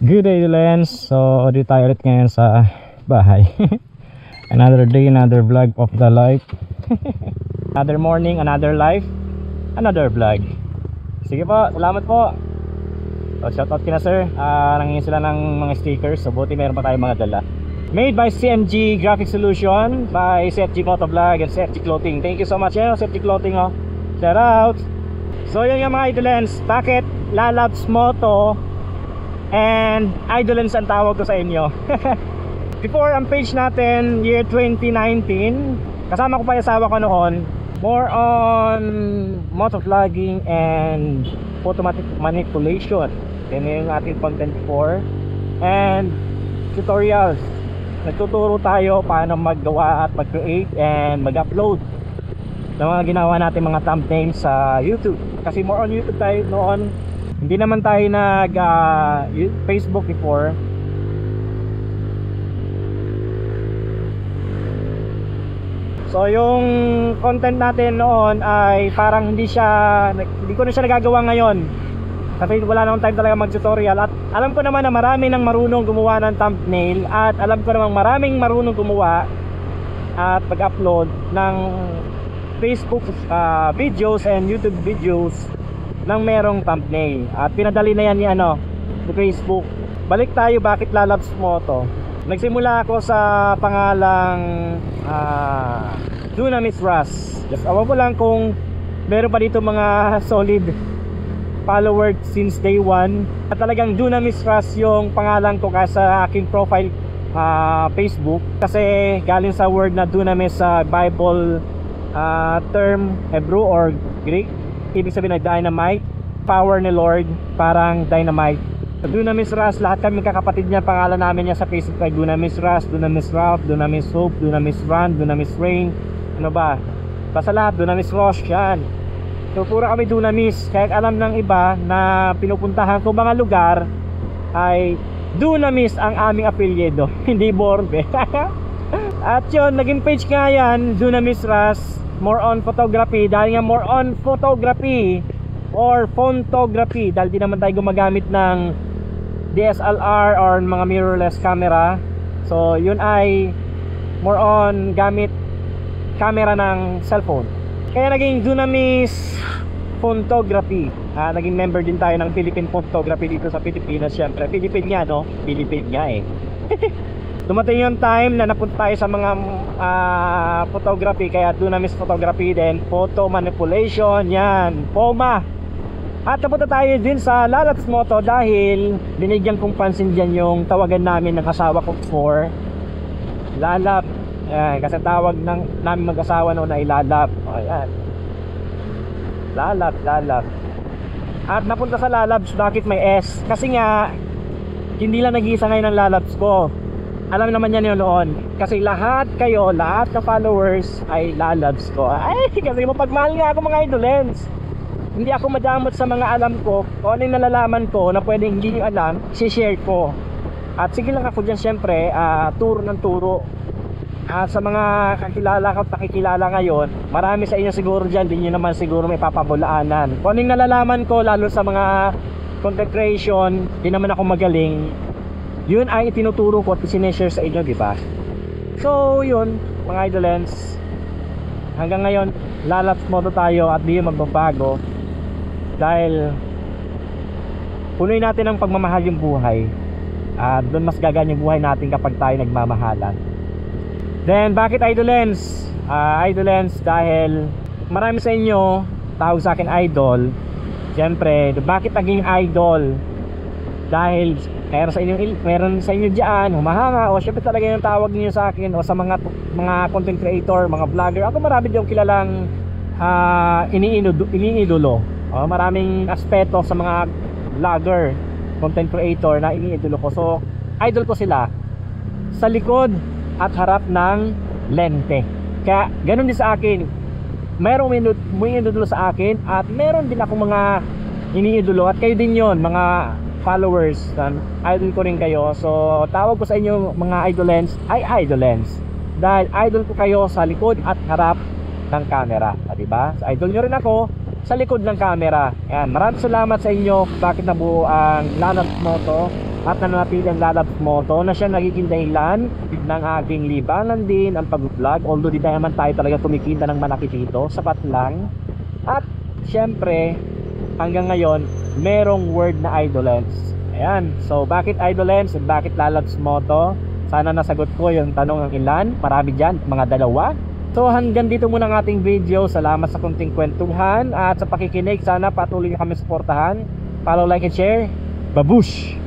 Good day, Lens. So, dito tayo ulit ngayon sa bahay. Another day, another vlog of the life. Another morning, another life, another vlog. Sige po, salamat po. So, shoutout kina sir. Nangingin sila ng mga stickers. So, buti meron pa tayong mga dala. Made by CMG Graphic Solution, by CFG Motovlog and CFG Clothing. Thank you so much, CFG Clothing, oh. Shout out. So, yun yung mga idolens. Bakit Lalabs Moto and idolens ang tawag ko sa inyo? Before ang page natin, year 2019, kasama ko pa yung asawa ko noon. More on motovlogging and photo manipulation. Yan yung ating content for. And tutorials. Nagtuturo tayo paano maggawa at mag-create and mag-upload ng mga ginawa natin mga thumbnails sa YouTube. Kasi more on YouTube tayo noon. Hindi naman tayo nag Facebook before. So yung content natin noon ay parang hindi ko na siya nagagawa ngayon. Kasi wala namang time talaga mag-tutorial. At alam ko naman na marami nang marunong gumawa ng thumbnail. At alam ko naman maraming marunong gumawa at mag-upload ng Facebook videos and YouTube videos nang merong thumbnail. At pinadali na yan ni Facebook. Balik tayo, bakit Lalabs Moto? Nagsimula ako sa pangalang Dunamis Russ. Just awan ko lang kung meron pa dito mga solid followers since day one. At talagang Dunamis Russ yung pangalan ko sa aking profile Facebook. Kasi galing sa word na Dunamis sa Bible term Hebrew or Greek. Ibig sabihin na dynamite, power ni Lord, parang dynamite. Dunamis Russ, lahat kami kakapatid niya, pangalan namin niya sa Facebook ay Dunamis Russ, Dunamis Ralph, Dunamis Hope, Dunamis Run, Dunamis Rain. Ano ba? Basta lahat, Dunamis Rosh, yan. So puro kami Dunamis. Kaya alam ng iba na pinupuntahan ko mga lugar ay Dunamis ang aming apelyido, hindi Borbe. At yun, naging page nga yan, Dunamis Russ. More on photography, dahil nga more on photography or photography, dahil di naman tayo gumagamit ng DSLR or mga mirrorless camera. So yun ay more on gamit camera ng cellphone. Kaya naging Dunamis Photography. Naging member din tayo ng Philippine Photography dito sa Pilipinas. Siyempre, Philippine nga, no? Philippine nga eh. Dumating yung time na napunta tayo sa mga photography, kaya Dunamis Photography, then photo manipulation, yan, POMA. At napunta tayo din sa Lalabs Moto dahil binigyan kong pansin dyan yung tawagan namin ng asawa ko for Lalab. Kasi tawag namin mag-asawa noon ay Lalab. Ayan, Lalab. At napunta sa Lalabs, bakit may S? Kasi nga hindi lang nag-iisa ngayon ng Lalabs ko. Alam naman yan yun noon. Kasi lahat na followers ay Lalabs ko. Ay, kasi mapagmahal nga ako mga idolens. Hindi ako madamot sa mga alam ko. Kung ano yung nalalaman ko na pwedeng hindi nyo alam, share ko. At sige lang ako dyan syempre, turo ng turo. Sa mga kakilala ko at nakikilala ngayon, marami sa inyo siguro dyan, di nyo naman siguro may papabulaanan. Kung ano yung nalalaman ko, lalo sa mga content creation, di naman ako magaling, yun ay itinuturo ko at sineshare sa inyo, diba? So yun mga idolens, hanggang ngayon Lalabs Moto tayo at di magbabago. Dahil punoy natin ang pagmamahal yung buhay. Doon mas gagaan yung buhay natin kapag tayo nagmamahalan. Then bakit idolens? Idolens dahil marami sa inyo tawag sa akin idol. Siyempre, bakit naging idol? Dahil meron sa inyo diyan humahanga, o syempre talaga yung tawag niyo sa akin, o sa mga content creator, mga vlogger. Ako marami din kilalang iniidolo. Maraming aspeto sa mga vlogger, content creator na iniidolo ko. So idol ko sila sa likod at harap ng lente. Kaya ganun din sa akin, merong iniidolo sa akin at meron din ako mga iniidolo, at kayo din yon mga followers, idol ko rin kayo. So tawag ko sa inyo mga idolens ay idolens dahil idol ko kayo sa likod at harap ng camera, diba? So idol nyo rin ako sa likod ng camera. Ayan, maraming salamat sa inyo. Bakit nabuo ang Lalabs Moto at nananatili ang Lalabs Moto na siya nagiging dahilan ng aking libangan din ang pag-vlog. Although di tayo naman tayo talaga kumikita ng malaki dito, sapat lang. At syempre hanggang ngayon merong word na Idolens. Ayan, so bakit Idolens at bakit Lalabs Moto? Sana nasagot ko yung tanong ng ilan. Marami dyan, mga dalawa. So hanggang dito muna ang ating video. Salamat sa kunting kwentuhan at sa pakikinig. Sana patuloy nyo kami suportahan. Follow, like, and share. Babush!